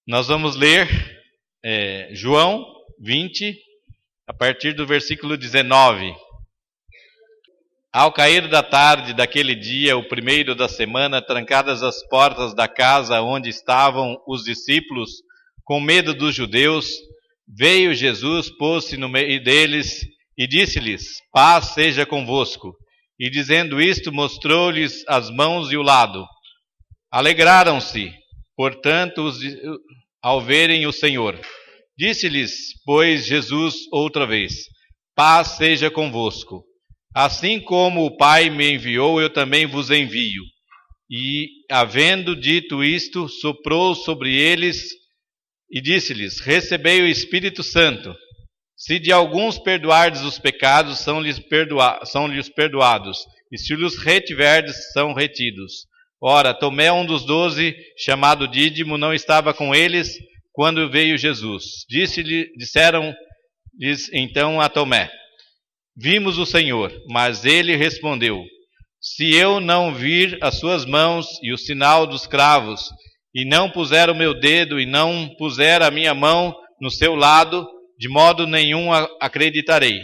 Nós vamos ler João 20, a partir do versículo 19. Ao cair da tarde daquele dia, o primeiro da semana, trancadas as portas da casa onde estavam os discípulos, com medo dos judeus, veio Jesus, pôs-se no meio deles e disse-lhes: paz seja convosco. E dizendo isto, mostrou-lhes as mãos e o lado. Alegraram-se, portanto, ao verem o Senhor. Disse-lhes, pois, Jesus outra vez: paz seja convosco. Assim como o Pai me enviou, eu também vos envio. E, havendo dito isto, soprou sobre eles e disse-lhes: recebei o Espírito Santo. Se de alguns perdoardes os pecados, são-lhes perdoados, e se os retiverdes, são retidos. Ora, Tomé, um dos 12, chamado Dídimo, não estava com eles quando veio Jesus. Disseram-lhes então a Tomé: vimos o Senhor. Mas ele respondeu: se eu não vir as suas mãos e o sinal dos cravos, e não puser o meu dedo e não puser a minha mão no seu lado, de modo nenhum acreditarei.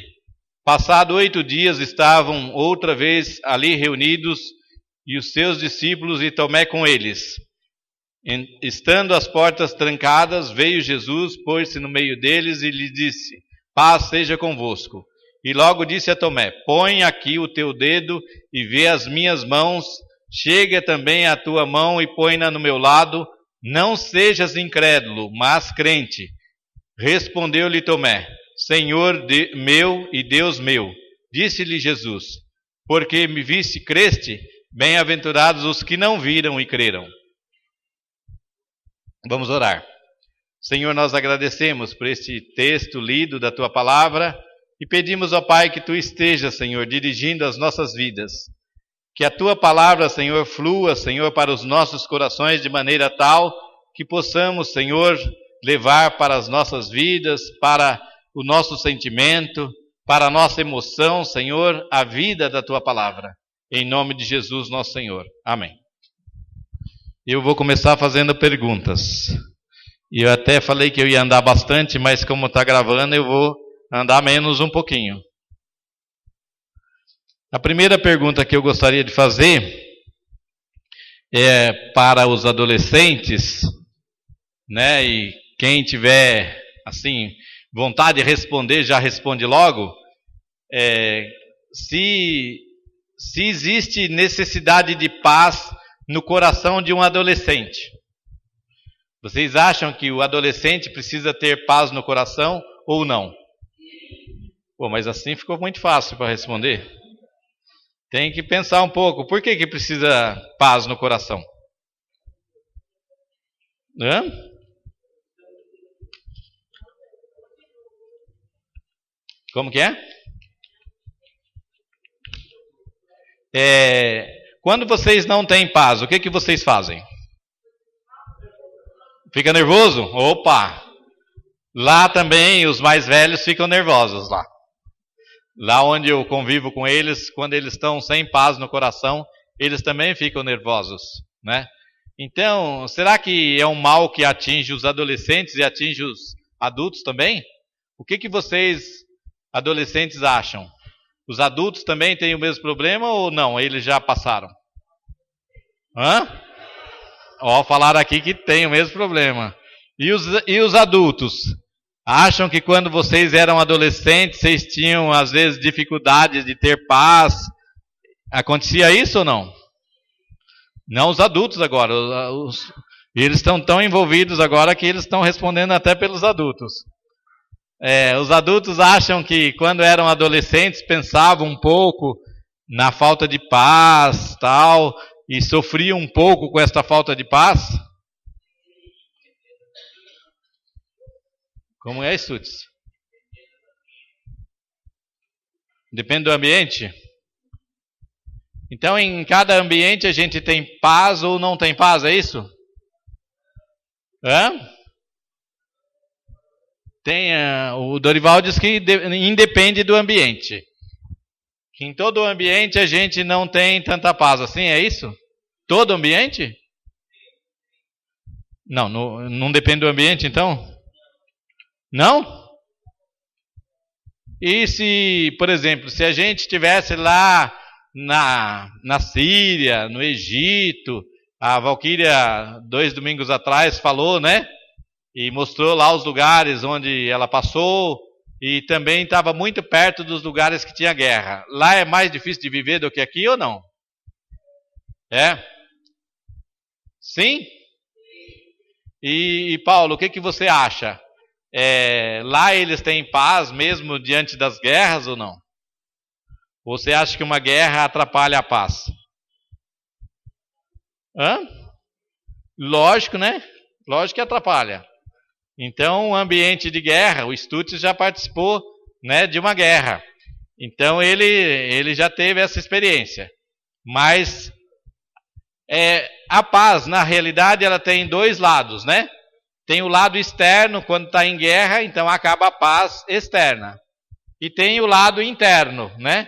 Passado 8 dias estavam outra vez ali reunidos e os seus discípulos e Tomé com eles. Estando as portas trancadas, veio Jesus, pôs-se no meio deles e lhe disse: paz seja convosco. E logo disse a Tomé: põe aqui o teu dedo e vê as minhas mãos, chega também a tua mão e põe-na no meu lado, não sejas incrédulo, mas crente. Respondeu-lhe Tomé: Senhor meu e Deus meu. Disse-lhe Jesus: porque me viste, creste? Bem-aventurados os que não viram e creram. Vamos orar. Senhor, nós agradecemos por este texto lido da tua palavra e pedimos, ó Pai, que tu estejas, Senhor, dirigindo as nossas vidas. Que a tua palavra, Senhor, flua, Senhor, para os nossos corações de maneira tal que possamos, Senhor, levar para as nossas vidas, para o nosso sentimento, para a nossa emoção, Senhor, a vida da tua palavra. Em nome de Jesus, nosso Senhor. Amém. Eu vou começar fazendo perguntas. E eu até falei que eu ia andar bastante, mas como está gravando, eu vou andar menos um pouquinho. A primeira pergunta que eu gostaria de fazer é para os adolescentes, né? E quem tiver, assim, vontade de responder, já responde logo. Se existe necessidade de paz no coração de um adolescente. Vocês acham que o adolescente precisa ter paz no coração ou não? Pô, mas assim ficou muito fácil para responder. Tem que pensar um pouco. Por que precisa paz no coração? Hã? Como que é? Quando vocês não têm paz, o que vocês fazem? Fica nervoso? Opa! Lá também os mais velhos ficam nervosos lá. Lá onde eu convivo com eles, quando eles estão sem paz no coração, eles também ficam nervosos, né? Então, será que é um mal que atinge os adolescentes e atinge os adultos também? O que vocês, adolescentes, acham? Os adultos também têm o mesmo problema ou não? Eles já passaram? Falaram aqui que tem o mesmo problema. E os adultos? Acham que quando vocês eram adolescentes, vocês tinham, às vezes, dificuldades de ter paz? Acontecia isso ou não? Não os adultos agora. Eles estão tão envolvidos agora que eles estão respondendo até pelos adultos. Os adultos acham que quando eram adolescentes pensavam um pouco na falta de paz, tal, e sofriam um pouco com esta falta de paz? Como é, Sutis? Depende do ambiente? Então, em cada ambiente a gente tem paz ou não tem paz, é isso? O Dorival diz que independe do ambiente. Que em todo ambiente a gente não tem tanta paz assim, é isso? Todo ambiente? Não, não depende do ambiente, então? Não? E se, por exemplo, se a gente estivesse lá na Síria, no Egito, a Valquíria, 2 domingos atrás, falou, né? E mostrou lá os lugares onde ela passou, e também estava muito perto dos lugares que tinha guerra. Lá é mais difícil de viver do que aqui ou não? É? Sim? E Paulo, o que você acha? Lá eles têm paz mesmo diante das guerras ou não? Ou você acha que uma guerra atrapalha a paz? Hã? Lógico, né? Lógico que atrapalha. Então, o ambiente de guerra, o Stutz já participou, né, de uma guerra. Então, ele já teve essa experiência. Mas a paz, na realidade, ela tem 2 lados, né? Tem o lado externo, quando está em guerra, então acaba a paz externa. E tem o lado interno, né?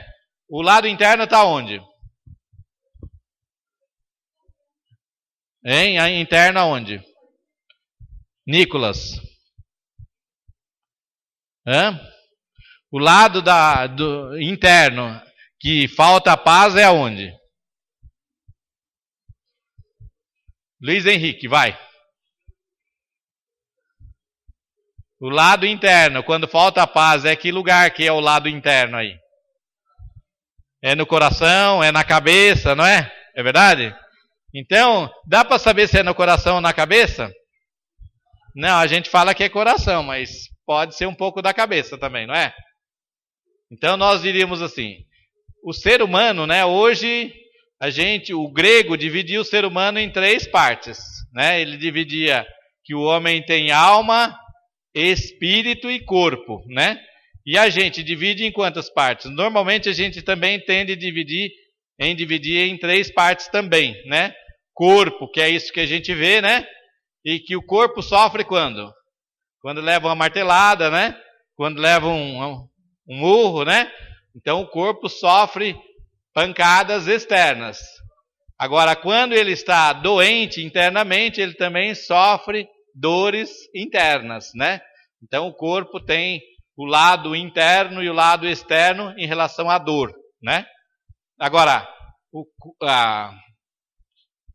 O lado interno está onde? A interna onde? Nicolas. O lado do interno que falta a paz é aonde? Luiz Henrique, vai. O lado interno, quando falta a paz, é que lugar que é o lado interno aí? É no coração, é na cabeça, não é? É verdade? Então, dá para saber se é no coração ou na cabeça? Não, a gente fala que é coração, mas pode ser um pouco da cabeça também, não é? Então, nós diríamos assim, o ser humano, né, hoje, o grego dividia o ser humano em 3 partes, né? Ele dividia que o homem tem alma, espírito e corpo, né? E a gente divide em quantas partes? Normalmente a gente também tende a dividir em 3 partes também, né? Corpo, que é isso que a gente vê, né? E que o corpo sofre quando? Quando leva uma martelada, né? Quando leva um murro, né? Então o corpo sofre pancadas externas. Agora, quando ele está doente internamente, ele também sofre dores internas, né? Então o corpo tem o lado interno e o lado externo em relação à dor, né? Agora,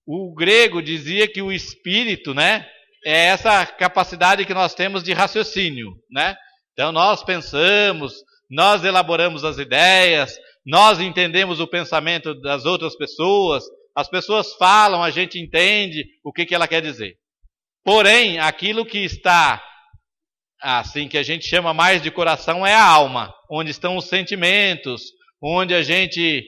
o grego dizia que o espírito, né, é essa capacidade que nós temos de raciocínio, né? Então nós pensamos, nós elaboramos as ideias, nós entendemos o pensamento das outras pessoas, as pessoas falam, a gente entende o que ela quer dizer. Porém, aquilo que está, assim, que a gente chama mais de coração é a alma, onde estão os sentimentos, onde a gente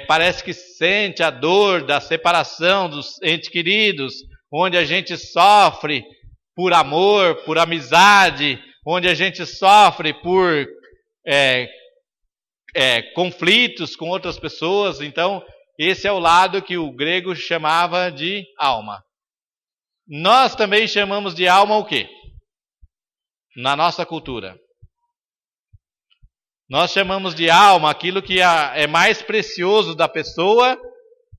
parece que sente a dor da separação dos entes queridos, onde a gente sofre por amor, por amizade, onde a gente sofre por conflitos com outras pessoas. Então, esse é o lado que o grego chamava de alma. Nós também chamamos de alma o quê? Na nossa cultura. Nós chamamos de alma aquilo que é mais precioso da pessoa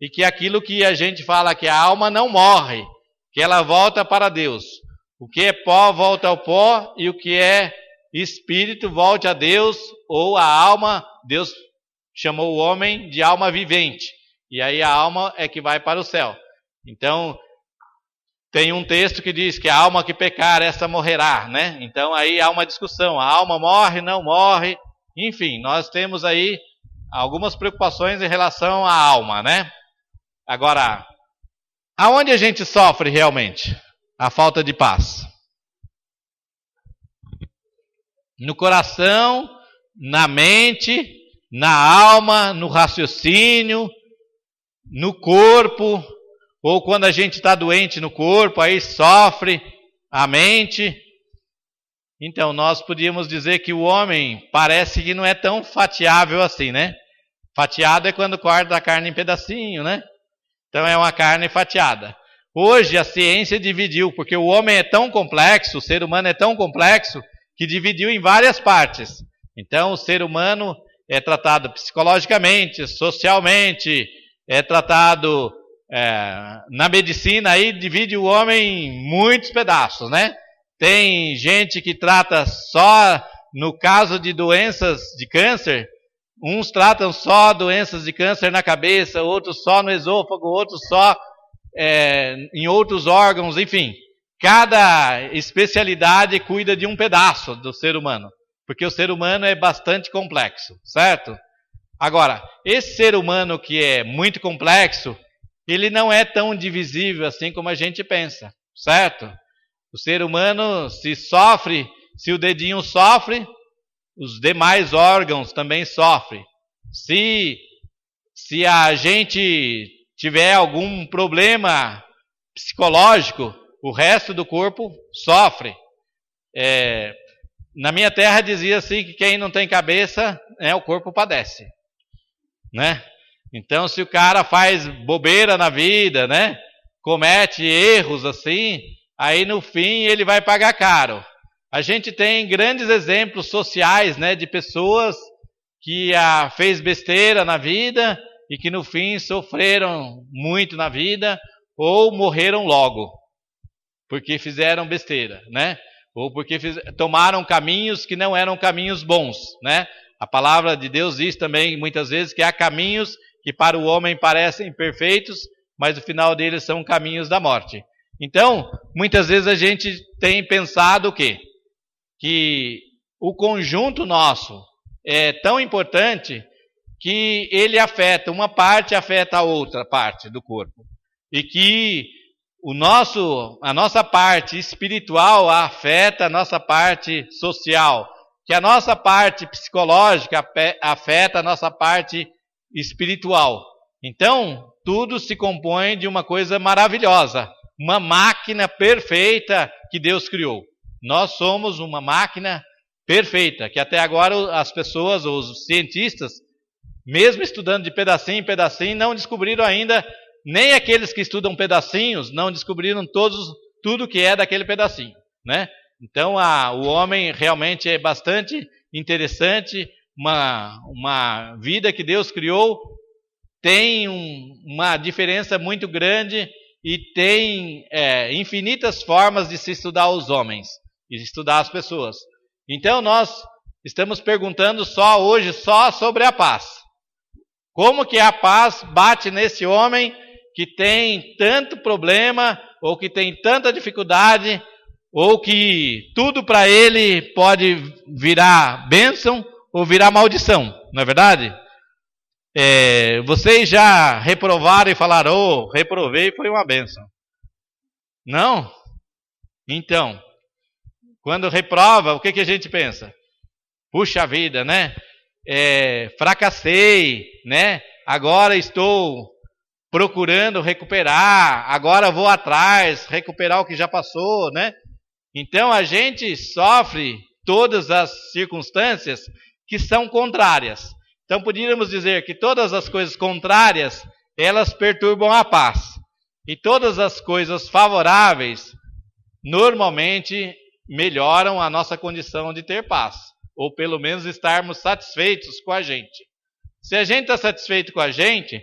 e que é aquilo que a gente fala que a alma não morre, que ela volta para Deus. O que é pó volta ao pó e o que é espírito volte a Deus, ou a alma, Deus chamou o homem de alma vivente. E aí a alma é que vai para o céu. Então, tem um texto que diz que a alma que pecar, essa morrerá, né? Então aí há uma discussão, a alma morre, não morre, enfim, nós temos aí algumas preocupações em relação à alma, né? Agora, aonde a gente sofre realmente a falta de paz? No coração, na mente, na alma, no raciocínio, no corpo. Ou quando a gente está doente no corpo, aí sofre a mente. Então, nós podíamos dizer que o homem parece que não é tão fatiável assim, né? Fatiado é quando corta a carne em pedacinho, né? Então, é uma carne fatiada. Hoje, a ciência dividiu, porque o homem é tão complexo, o ser humano é tão complexo, que dividiu em várias partes. Então, o ser humano é tratado psicologicamente, socialmente, é tratado na medicina aí divide o homem em muitos pedaços, né? Tem gente que trata só no caso de doenças de câncer, uns tratam só doenças de câncer na cabeça, outros só no esôfago, outros só em outros órgãos, enfim. Cada especialidade cuida de um pedaço do ser humano, porque o ser humano é bastante complexo, certo? Agora, esse ser humano que é muito complexo, ele não é tão divisível assim como a gente pensa, certo? O ser humano, se o dedinho sofre, os demais órgãos também sofrem. Se a gente tiver algum problema psicológico, o resto do corpo sofre. Na minha terra dizia assim que quem não tem cabeça, o corpo padece, né? Então, se o cara faz bobeira na vida, né, comete erros assim, aí no fim ele vai pagar caro. A gente tem grandes exemplos sociais, né, de pessoas que fez besteira na vida e que no fim sofreram muito na vida ou morreram logo, porque fizeram besteira, né? Ou porque tomaram caminhos que não eram caminhos bons, né? A palavra de Deus diz também muitas vezes que há caminhos que para o homem parecem perfeitos, mas o final deles são caminhos da morte. Então, muitas vezes a gente tem pensado o quê? Que o conjunto nosso é tão importante que ele afeta, uma parte afeta a outra parte do corpo. E que a nossa parte espiritual afeta a nossa parte social. Que a nossa parte psicológica afeta a nossa parte espiritual. Então, tudo se compõe de uma coisa maravilhosa, uma máquina perfeita que Deus criou. Nós somos uma máquina perfeita, que até agora as pessoas, os cientistas, mesmo estudando de pedacinho em pedacinho, não descobriram ainda, nem aqueles que estudam pedacinhos, não descobriram tudo que é daquele pedacinho, né? Então, o homem realmente é bastante interessante, uma vida que Deus criou tem uma diferença muito grande e tem infinitas formas de se estudar os homens e de estudar as pessoas. Então, nós estamos perguntando hoje só sobre a paz. Como que a paz bate nesse homem que tem tanto problema, ou que tem tanta dificuldade, ou que tudo para ele pode virar bênção ou virar maldição, não é verdade? Vocês já reprovaram e falaram, reprovei, foi uma bênção. Não? Então, quando reprova, o que a gente pensa? Puxa vida, né? Fracassei, né? Agora estou procurando recuperar, agora vou atrás, recuperar o que já passou, né? Então a gente sofre todas as circunstâncias que são contrárias. Então poderíamos dizer que todas as coisas contrárias, elas perturbam a paz. E todas as coisas favoráveis, normalmente melhoram a nossa condição de ter paz. Ou pelo menos estarmos satisfeitos com a gente. Se a gente está satisfeito com a gente,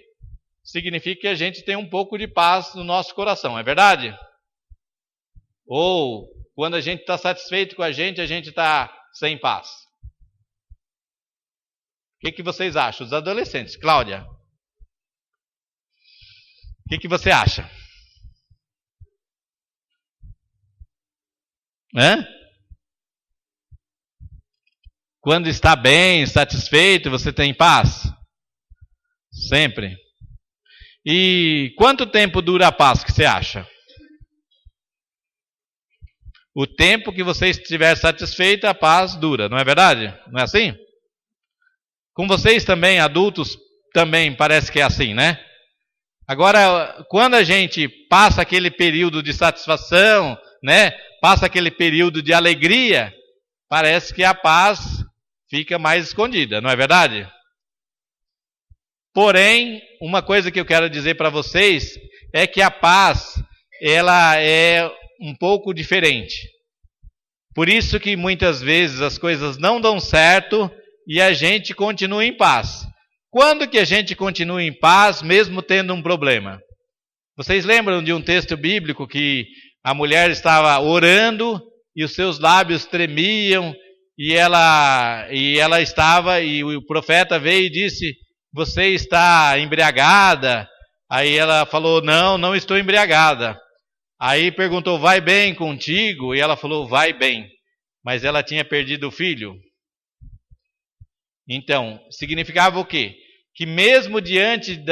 significa que a gente tem um pouco de paz no nosso coração, é verdade? Ou quando a gente está satisfeito com a gente está sem paz? O que vocês acham? Os adolescentes. Cláudia, o que você acha? Quando está bem, satisfeito, você tem paz? Sempre. E quanto tempo dura a paz que você acha? O tempo que você estiver satisfeito, a paz dura, não é verdade? Não é assim? Com vocês também, adultos, também parece que é assim, né? Agora, quando a gente passa aquele período de satisfação, né? Passa aquele período de alegria, parece que a paz fica mais escondida, não é verdade? Porém, uma coisa que eu quero dizer para vocês é que a paz, ela é um pouco diferente. Por isso que muitas vezes as coisas não dão certo e a gente continua em paz. Quando que a gente continua em paz mesmo tendo um problema? Vocês lembram de um texto bíblico que a mulher estava orando e os seus lábios tremiam e ela estava, e o profeta veio e disse: você está embriagada? Aí ela falou: não estou embriagada. Aí perguntou: vai bem contigo? E ela falou: vai bem. Mas ela tinha perdido o filho. Então, significava o quê? Que mesmo diante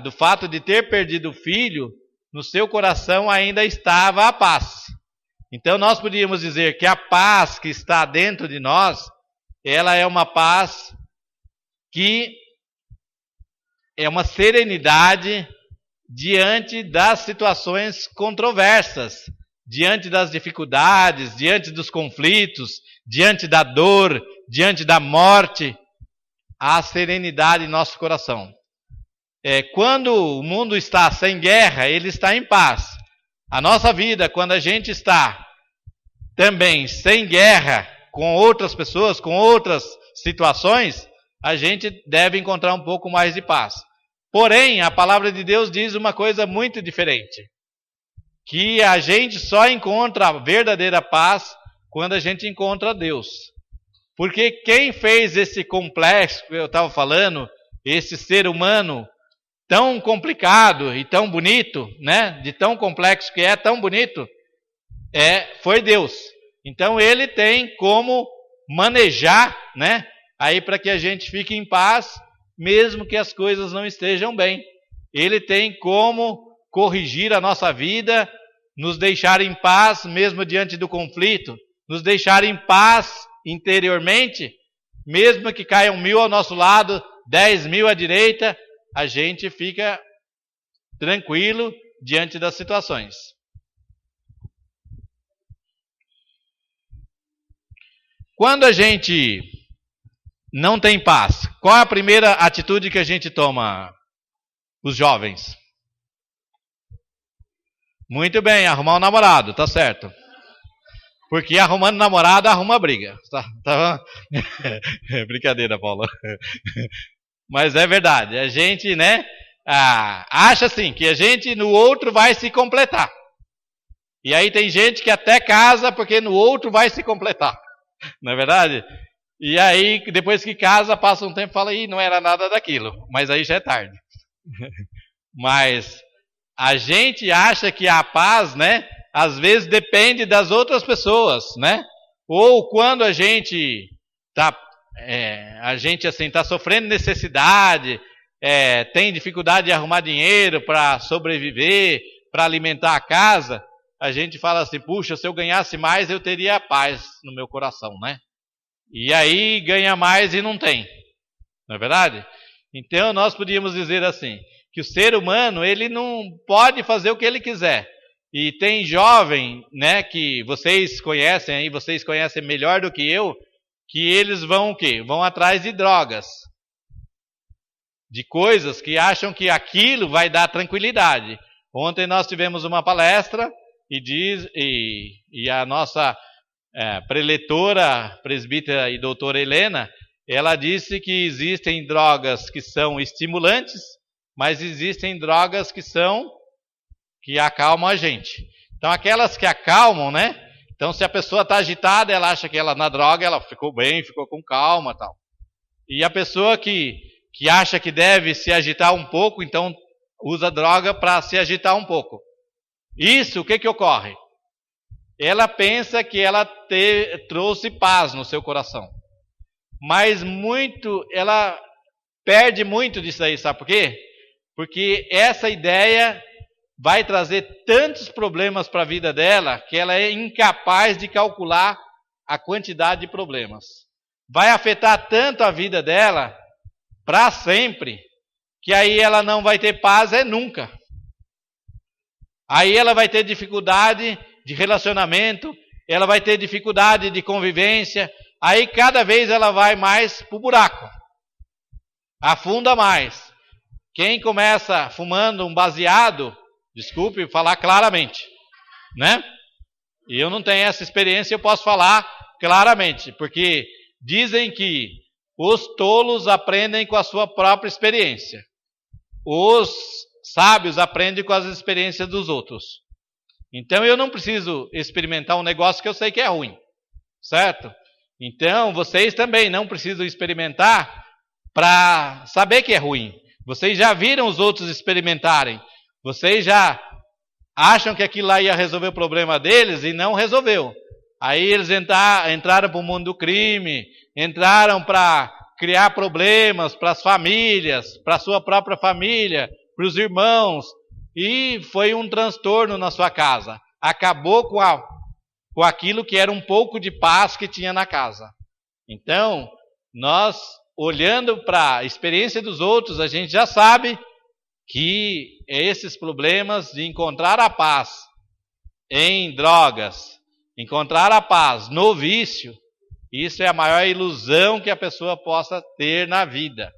do fato de ter perdido o filho, no seu coração ainda estava a paz. Então nós podíamos dizer que a paz que está dentro de nós, ela é uma paz que é uma serenidade diante das situações controversas, diante das dificuldades, diante dos conflitos, diante da dor, diante da morte. Há serenidade em nosso coração. Quando o mundo está sem guerra, ele está em paz. A nossa vida, quando a gente está também sem guerra com outras pessoas, com outras situações, a gente deve encontrar um pouco mais de paz. Porém, a palavra de Deus diz uma coisa muito diferente. Que a gente só encontra a verdadeira paz quando a gente encontra Deus. Porque quem fez esse complexo que eu estava falando, esse ser humano tão complicado e tão bonito, né? De tão complexo que é, tão bonito, foi Deus. Então ele tem como manejar, né? Aí para que a gente fique em paz, mesmo que as coisas não estejam bem. Ele tem como corrigir a nossa vida, nos deixar em paz mesmo diante do conflito, nos deixar em paz interiormente, mesmo que caiam 1000 ao nosso lado, 10.000 à direita, a gente fica tranquilo diante das situações. Quando a gente não tem paz, qual é a primeira atitude que a gente toma, os jovens? Muito bem, arrumar um namorado, tá certo. Porque arrumando namorado, arruma briga. Tá? Brincadeira, Paulo. Mas é verdade. A gente, né, acha assim, que a gente no outro vai se completar. E aí tem gente que até casa porque no outro vai se completar. Não é verdade? E aí, depois que casa, passa um tempo e fala: ih, não era nada daquilo. Mas aí já é tarde. Mas a gente acha que a paz, né, às vezes depende das outras pessoas, né? Ou quando a gente está sofrendo necessidade, tem dificuldade de arrumar dinheiro para sobreviver, para alimentar a casa, a gente fala assim: puxa, se eu ganhasse mais, eu teria paz no meu coração, né? E aí ganha mais e não tem, não é verdade? Então nós podíamos dizer assim, que o ser humano, ele não pode fazer o que ele quiser. E tem jovem, né, que vocês conhecem aí, vocês conhecem melhor do que eu, que eles vão o quê? Vão atrás de drogas. De coisas que acham que aquilo vai dar tranquilidade. Ontem nós tivemos uma palestra e a nossa preletora, presbítera e doutora Helena, ela disse que existem drogas que são estimulantes, mas existem drogas que acalmam a gente. Então aquelas que acalmam, né? Então se a pessoa está agitada, ela acha que ela na droga ela ficou bem, ficou com calma, tal. E a pessoa que acha que deve se agitar um pouco, então usa droga para se agitar um pouco. Isso, o que ocorre? Ela pensa que ela trouxe paz no seu coração. Mas ela perde muito disso aí, sabe por quê? Porque essa ideia vai trazer tantos problemas para a vida dela que ela é incapaz de calcular a quantidade de problemas. Vai afetar tanto a vida dela para sempre que aí ela não vai ter paz nunca. Aí ela vai ter dificuldade de relacionamento, ela vai ter dificuldade de convivência, aí cada vez ela vai mais para o buraco, afunda mais. Quem começa fumando um baseado, desculpe falar claramente, né? E eu não tenho essa experiência, eu posso falar claramente, porque dizem que os tolos aprendem com a sua própria experiência. Os sábios aprendem com as experiências dos outros. Então eu não preciso experimentar um negócio que eu sei que é ruim, certo? Então vocês também não precisam experimentar para saber que é ruim. Vocês já viram os outros experimentarem. Vocês já acham que aquilo lá ia resolver o problema deles e não resolveu. Aí eles entraram para o mundo do crime, entraram para criar problemas para as famílias, para a sua própria família, para os irmãos, e foi um transtorno na sua casa. Acabou com aquilo que era um pouco de paz que tinha na casa. Então, nós, olhando para a experiência dos outros, a gente já sabe que esses problemas de encontrar a paz em drogas, encontrar a paz no vício, isso é a maior ilusão que a pessoa possa ter na vida.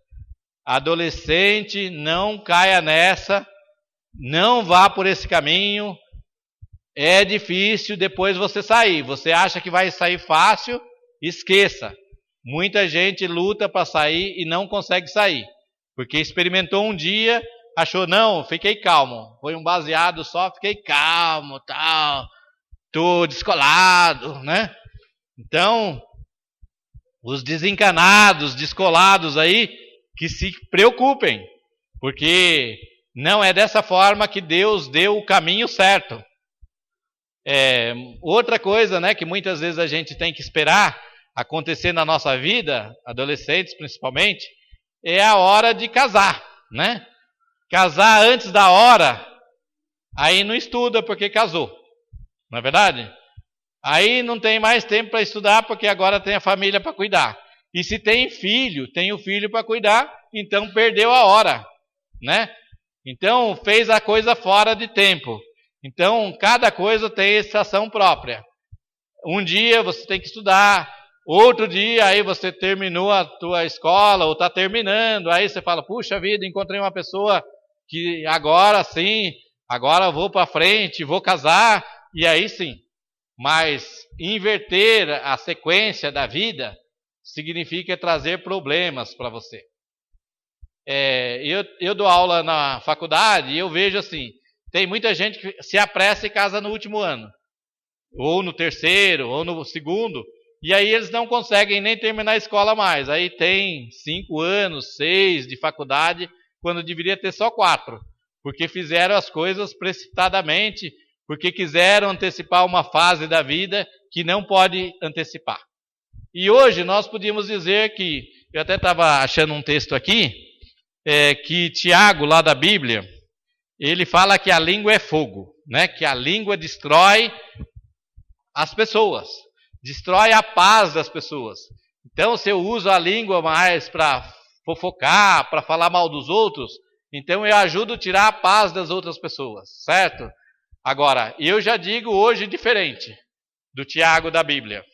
Adolescente, não caia nessa, não vá por esse caminho, é difícil depois você sair. Você acha que vai sair fácil? Esqueça. Muita gente luta para sair e não consegue sair, porque experimentou um dia, achou, não, fiquei calmo, foi um baseado só, fiquei calmo, tal, tô descolado, né? Então, os desencanados, descolados aí, que se preocupem, porque não é dessa forma que Deus deu o caminho certo. Outra coisa, né, que muitas vezes a gente tem que esperar acontecer na nossa vida, adolescentes principalmente, é a hora de casar, né? Casar antes da hora, aí não estuda porque casou, não é verdade? Aí não tem mais tempo para estudar porque agora tem a família para cuidar. E se tem o filho para cuidar, então perdeu a hora, né? Então fez a coisa fora de tempo. Então cada coisa tem estação própria. Um dia você tem que estudar, outro dia aí você terminou a tua escola ou está terminando, aí você fala, puxa vida, encontrei uma pessoa que agora sim, agora eu vou para frente, vou casar, e aí sim. Mas inverter a sequência da vida significa trazer problemas para você. Eu dou aula na faculdade e eu vejo assim, tem muita gente que se apressa e casa no último ano, ou no terceiro, ou no segundo, e aí eles não conseguem nem terminar a escola mais. Aí tem 5 anos, 6 de faculdade, quando deveria ter só 4, porque fizeram as coisas precipitadamente, porque quiseram antecipar uma fase da vida que não pode antecipar. E hoje nós podíamos dizer que, eu até estava achando um texto aqui, que Tiago, lá da Bíblia, ele fala que a língua é fogo, né? Que a língua destrói as pessoas, destrói a paz das pessoas. Então, se eu uso a língua mais para fofocar, para falar mal dos outros, então eu ajudo a tirar a paz das outras pessoas, certo? Agora, eu já digo hoje diferente do Tiago da Bíblia.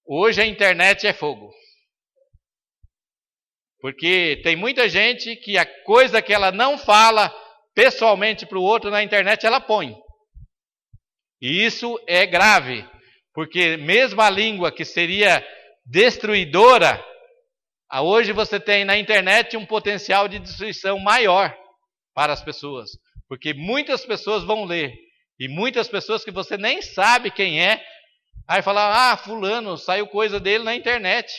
Hoje a internet é fogo. Porque tem muita gente que a coisa que ela não fala pessoalmente para o outro na internet, ela põe. E isso é grave, porque mesmo a língua que seria destruidora, hoje você tem na internet um potencial de destruição maior para as pessoas. Porque muitas pessoas vão ler, e muitas pessoas que você nem sabe quem é, aí fala, fulano, saiu coisa dele na internet.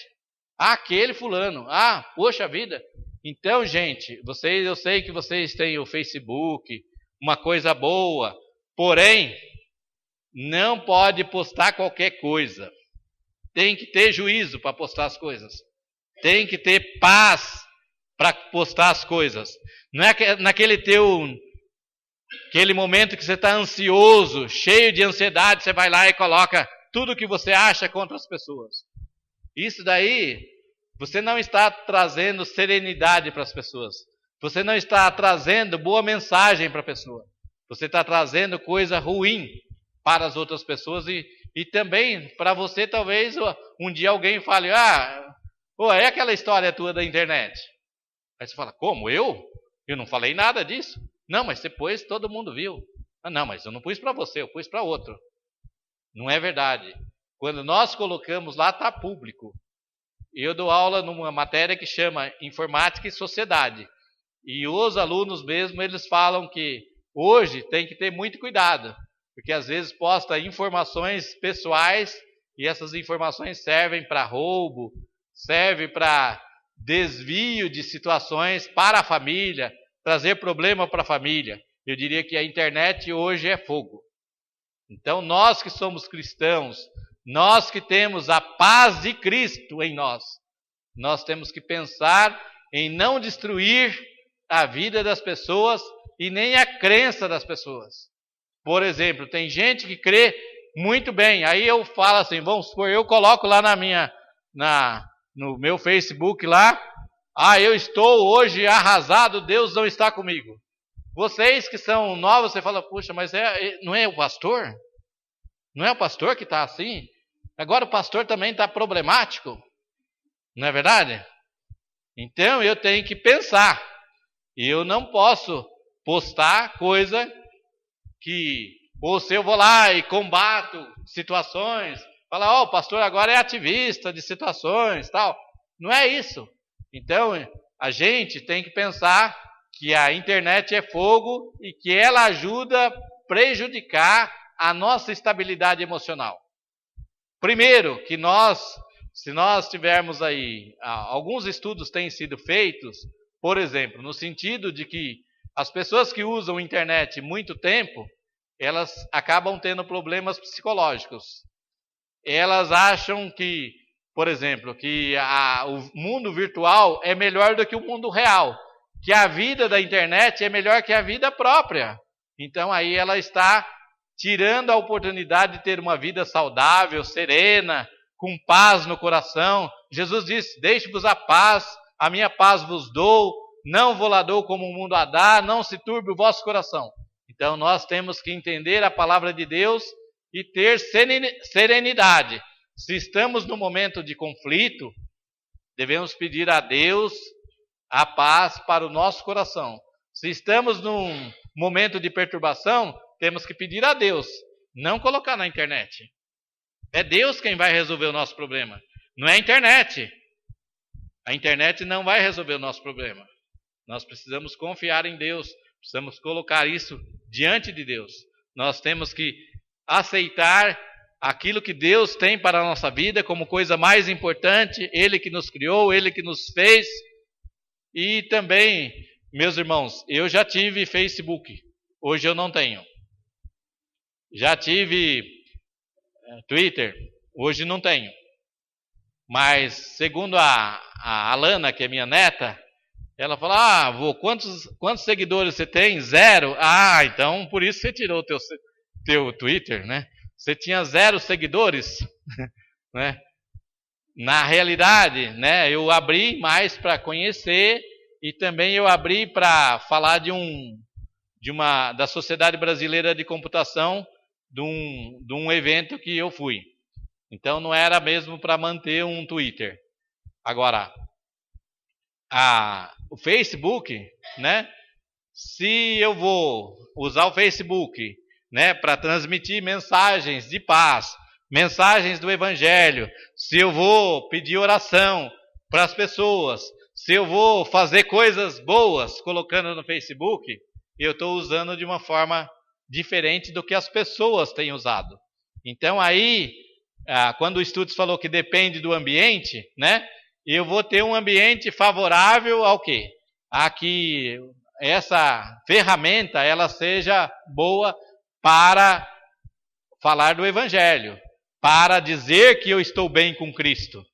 Aquele fulano, poxa vida. Então, gente, eu sei que vocês têm o Facebook, uma coisa boa, porém, não pode postar qualquer coisa. Tem que ter juízo para postar as coisas. Tem que ter paz para postar as coisas. Não é naquele aquele momento que você está ansioso, cheio de ansiedade, você vai lá e coloca tudo o que você acha contra as pessoas. Isso daí, você não está trazendo serenidade para as pessoas. Você não está trazendo boa mensagem para a pessoa. Você está trazendo coisa ruim para as outras pessoas e também para você, talvez, um dia alguém fale, é aquela história tua da internet. Aí você fala, como? Eu? Eu não falei nada disso. Não, mas você pôs, todo mundo viu. Não, mas eu não pus para você, eu pus para outro. Não é verdade. Quando nós colocamos lá, está público. Eu dou aula numa matéria que chama Informática e Sociedade. E os alunos mesmo, eles falam que hoje tem que ter muito cuidado, porque às vezes posta informações pessoais e essas informações servem para roubo, servem para desvio de situações para a família, trazer problema para a família. Eu diria que a internet hoje é fogo. Então nós que somos cristãos, nós que temos a paz de Cristo em nós, nós temos que pensar em não destruir a vida das pessoas e nem a crença das pessoas. Por exemplo, tem gente que crê muito bem, aí eu falo assim, vamos supor, eu coloco lá no meu Facebook lá, eu estou hoje arrasado, Deus não está comigo. Vocês que são novos, você fala, puxa, mas não é o pastor? Não é o pastor que está assim? Agora o pastor também está problemático, não é verdade? Então eu tenho que pensar, e eu não posso postar coisa que, ou se eu vou lá e combato situações, falar, o pastor agora é ativista de situações, tal. Não é isso. Então a gente tem que pensar que a internet é fogo e que ela ajuda a prejudicar a nossa estabilidade emocional. Primeiro, que se nós tivermos aí, alguns estudos têm sido feitos, por exemplo, no sentido de que as pessoas que usam a internet muito tempo, elas acabam tendo problemas psicológicos. Elas acham que, por exemplo, que o mundo virtual é melhor do que o mundo real, que a vida da internet é melhor que a vida própria. Então aí ela está tirando a oportunidade de ter uma vida saudável, serena, com paz no coração. Jesus disse, deixe-vos a minha paz vos dou, não vou lá dou como o mundo a dá, não se turbe o vosso coração. Então nós temos que entender a palavra de Deus e ter serenidade. Se estamos no momento de conflito, devemos pedir a Deus a paz para o nosso coração. Se estamos num momento de perturbação, temos que pedir a Deus, não colocar na internet. É Deus quem vai resolver o nosso problema, não é a internet. A internet não vai resolver o nosso problema. Nós precisamos confiar em Deus, precisamos colocar isso diante de Deus. Nós temos que aceitar aquilo que Deus tem para a nossa vida como coisa mais importante, Ele que nos criou, Ele que nos fez. E também, meus irmãos, eu já tive Facebook, hoje eu não tenho. Já tive Twitter, hoje não tenho. Mas, segundo a Alana, que é minha neta, ela fala, vô, quantos seguidores você tem? 0? Então por isso você tirou o teu Twitter, né? Você tinha 0 seguidores, né? Na realidade, né, eu abri mais para conhecer e também eu abri para falar da Sociedade Brasileira de Computação, de um evento que eu fui. Então não era mesmo para manter um Twitter. Agora, o Facebook, né? Se eu vou usar o Facebook, né, para transmitir mensagens de paz, mensagens do Evangelho, se eu vou pedir oração para as pessoas, se eu vou fazer coisas boas colocando no Facebook, eu estou usando de uma forma diferente do que as pessoas têm usado. Então aí, quando o Estudos falou que depende do ambiente, né? Eu vou ter um ambiente favorável ao quê? A que essa ferramenta ela seja boa para falar do Evangelho, para dizer que eu estou bem com Cristo,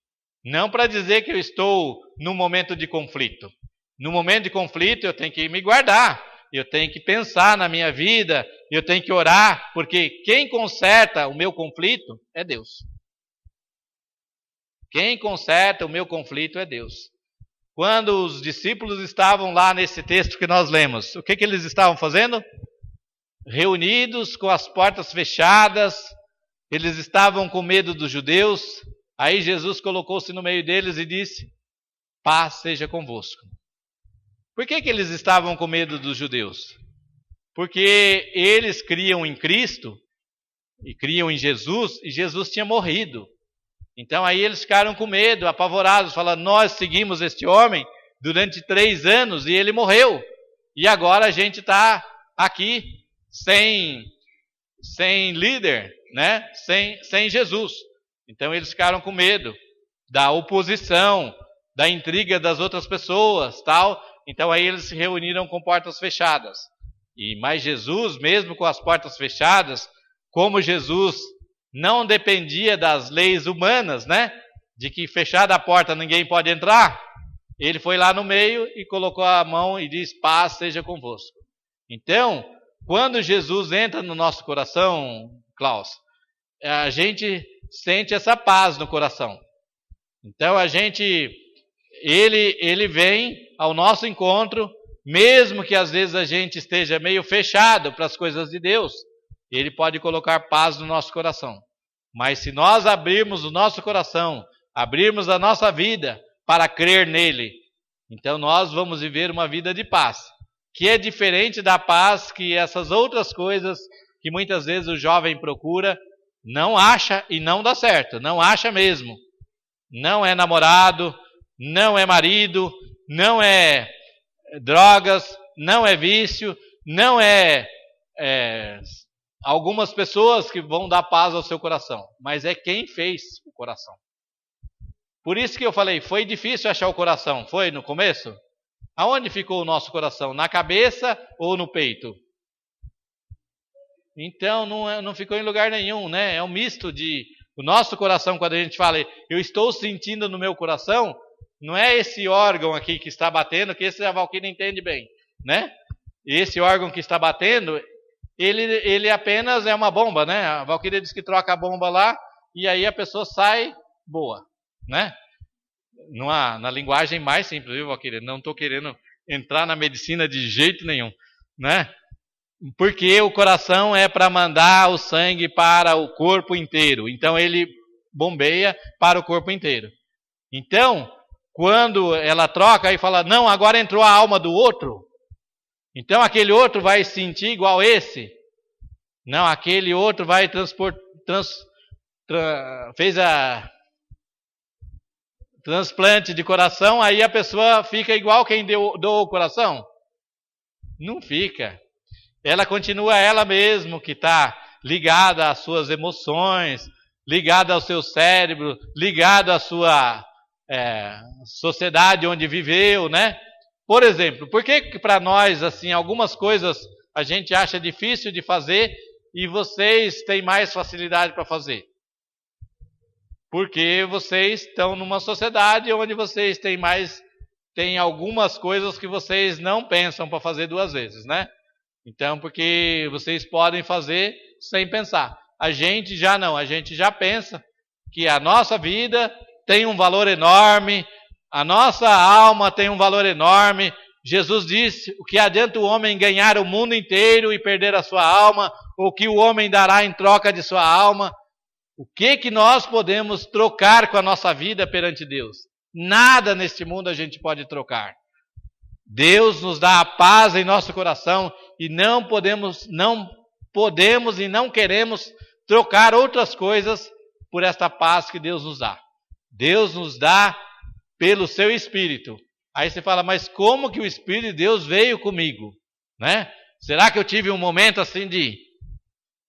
não para dizer que eu estou num momento de conflito. No momento de conflito eu tenho que me guardar, eu tenho que pensar na minha vida, eu tenho que orar, porque quem conserta o meu conflito é Deus. Quem conserta o meu conflito é Deus. Quando os discípulos estavam lá nesse texto que nós lemos, o que eles estavam fazendo? Reunidos com as portas fechadas, eles estavam com medo dos judeus. Aí Jesus colocou-se no meio deles e disse, paz seja convosco. Por que eles estavam com medo dos judeus? Porque eles criam em Cristo e criam em Jesus, e Jesus tinha morrido. Então aí eles ficaram com medo, apavorados, falando, nós seguimos este homem, durante 3 anos e ele morreu. E agora a gente está aqui sem líder, né? Sem Jesus. Então eles ficaram com medo da oposição, da intriga das outras pessoas, tal. Então aí eles se reuniram com portas fechadas. Mas Jesus, mesmo com as portas fechadas, como Jesus não dependia das leis humanas, né? De que fechada a porta ninguém pode entrar, ele foi lá no meio e colocou a mão e diz: paz seja convosco. Então, quando Jesus entra no nosso coração, Klaus, a gente sente essa paz no coração. Então ele vem ao nosso encontro, mesmo que às vezes a gente esteja meio fechado para as coisas de Deus, ele pode colocar paz no nosso coração. Mas se nós abrirmos o nosso coração, abrirmos a nossa vida para crer nele, então nós vamos viver uma vida de paz, que é diferente da paz que essas outras coisas que muitas vezes o jovem procura, não acha e não dá certo, não acha mesmo. Não é namorado, não é marido, não é drogas, não é vício, não é algumas pessoas que vão dar paz ao seu coração, mas é quem fez o coração. Por isso que eu falei, foi difícil achar o coração, foi no começo? Aonde ficou o nosso coração? Na cabeça ou no peito? Então não ficou em lugar nenhum, né? É um misto de... O nosso coração, quando a gente fala, eu estou sentindo no meu coração, não é esse órgão aqui que está batendo, que esse a Valquíria entende bem, né? Esse órgão que está batendo, ele apenas é uma bomba, né? A Valquíria diz que troca a bomba lá e aí a pessoa sai boa, né? Na linguagem mais simples, viu, Valquíria? Não estou querendo entrar na medicina de jeito nenhum, né? Porque o coração é para mandar o sangue para o corpo inteiro. Então ele bombeia para o corpo inteiro. Então, quando ela troca e fala, não, agora entrou a alma do outro. Então aquele outro vai sentir igual esse. Não, aquele outro vai fez a transplante de coração, aí a pessoa fica igual quem doou o coração? Não fica. Ela continua ela mesma, que está ligada às suas emoções, ligada ao seu cérebro, ligada à sua sociedade onde viveu, né? Por exemplo, por que para nós, assim, algumas coisas a gente acha difícil de fazer e vocês têm mais facilidade para fazer? Porque vocês estão numa sociedade onde vocês têm algumas coisas que vocês não pensam para fazer 2 vezes, né? Então, porque vocês podem fazer sem pensar. A gente já não, a gente já pensa que a nossa vida tem um valor enorme, a nossa alma tem um valor enorme. Jesus disse, o que adianta o homem ganhar o mundo inteiro e perder a sua alma, ou que o homem dará em troca de sua alma? O que nós podemos trocar com a nossa vida perante Deus? Nada neste mundo a gente pode trocar. Deus nos dá a paz em nosso coração e não podemos e não queremos trocar outras coisas por esta paz que Deus nos dá. Deus nos dá pelo seu Espírito. Aí você fala, mas como que o Espírito de Deus veio comigo? Né? Será que eu tive um momento assim de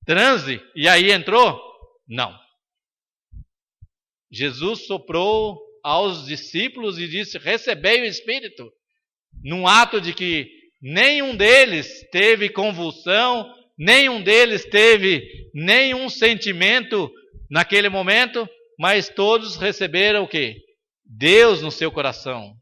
transe e aí entrou? Não. Jesus soprou aos discípulos e disse, recebei o Espírito. Num ato de que nenhum deles teve convulsão, nenhum deles teve nenhum sentimento naquele momento, mas todos receberam o quê? Deus no seu coração,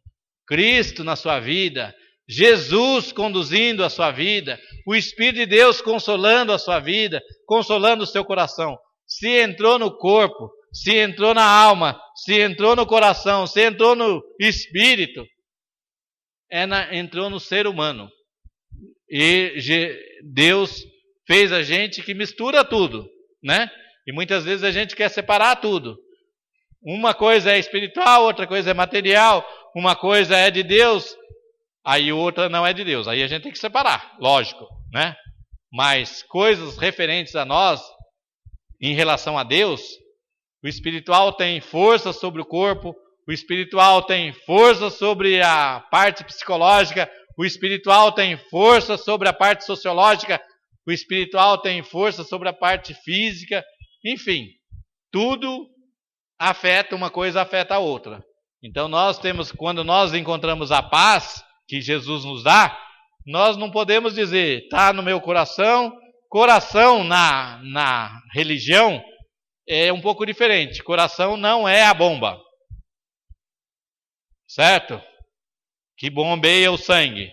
Cristo na sua vida, Jesus conduzindo a sua vida, o Espírito de Deus consolando a sua vida, consolando o seu coração. Se entrou no corpo, se entrou na alma, se entrou no coração, se entrou no espírito, entrou no ser humano. E Deus fez a gente que mistura tudo, né? E muitas vezes a gente quer separar tudo. Uma coisa é espiritual, outra coisa é material, uma coisa é de Deus, aí outra não é de Deus. Aí a gente tem que separar, lógico, né? Mas coisas referentes a nós, em relação a Deus, o espiritual tem força sobre o corpo, o espiritual tem força sobre a parte psicológica, o espiritual tem força sobre a parte sociológica, o espiritual tem força sobre a parte física, enfim, tudo afeta, uma coisa afeta a outra. Então quando nós encontramos a paz que Jesus nos dá, nós não podemos dizer, está no meu coração. Coração na religião é um pouco diferente. Coração não é a bomba, certo? Que bombeia o sangue.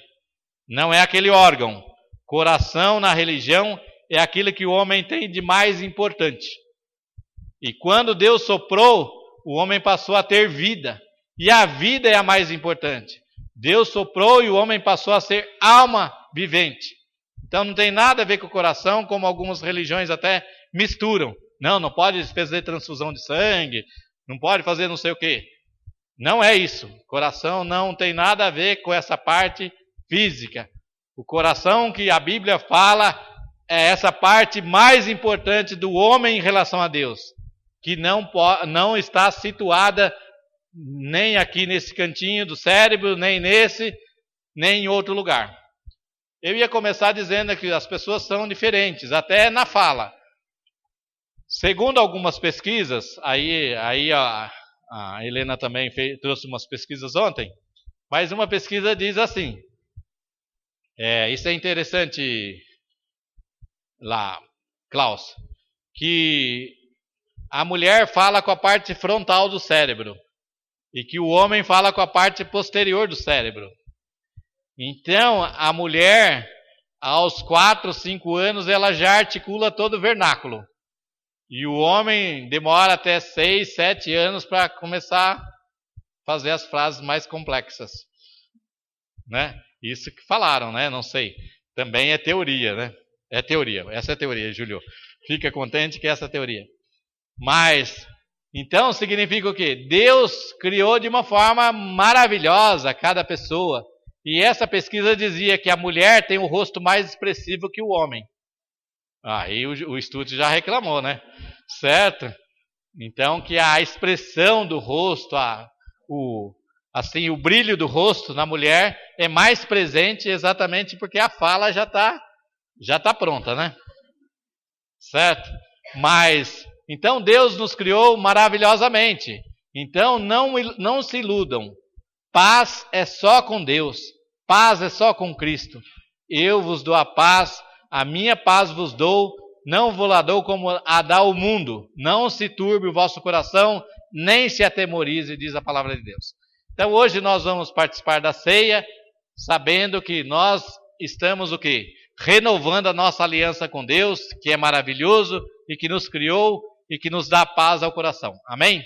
Não é aquele órgão. Coração na religião é aquilo que o homem tem de mais importante. E quando Deus soprou, o homem passou a ter vida. E a vida é a mais importante. Deus soprou e o homem passou a ser alma vivente. Então não tem nada a ver com o coração, como algumas religiões até misturam. Não pode fazer transfusão de sangue, não pode fazer não sei o quê. Não é isso. Coração não tem nada a ver com essa parte física. O coração que a Bíblia fala é essa parte mais importante do homem em relação a Deus, que não está situada nem aqui nesse cantinho do cérebro, nem nesse, nem em outro lugar. Eu ia começar dizendo que as pessoas são diferentes, até na fala. Segundo algumas pesquisas, aí a Helena também trouxe umas pesquisas ontem, mas uma pesquisa diz assim, isso é interessante lá, Klaus, que a mulher fala com a parte frontal do cérebro e que o homem fala com a parte posterior do cérebro. Então, a mulher, aos 4, 5 anos, ela já articula todo o vernáculo. E o homem demora até 6, 7 anos para começar a fazer as frases mais complexas. Né? Isso que falaram, né? Não sei. Também é teoria, né? É teoria. Essa é a teoria, Júlio. Fica contente que essa é a teoria. Mas, então significa o quê? Deus criou de uma forma maravilhosa cada pessoa. E essa pesquisa dizia que a mulher tem o rosto mais expressivo que o homem. Aí o estudo já reclamou, né? Certo? Então que a expressão do rosto, o brilho do rosto na mulher é mais presente exatamente porque a fala já tá pronta, né? Certo? Mas, então Deus nos criou maravilhosamente. Então não se iludam. Paz é só com Deus. Paz é só com Cristo. Eu vos dou a paz, a minha paz vos dou, não vos la dou como a dá o mundo. Não se turbe o vosso coração, nem se atemorize, diz a palavra de Deus. Então hoje nós vamos participar da ceia, sabendo que nós estamos o quê? Renovando a nossa aliança com Deus, que é maravilhoso e que nos criou e que nos dá paz ao coração. Amém?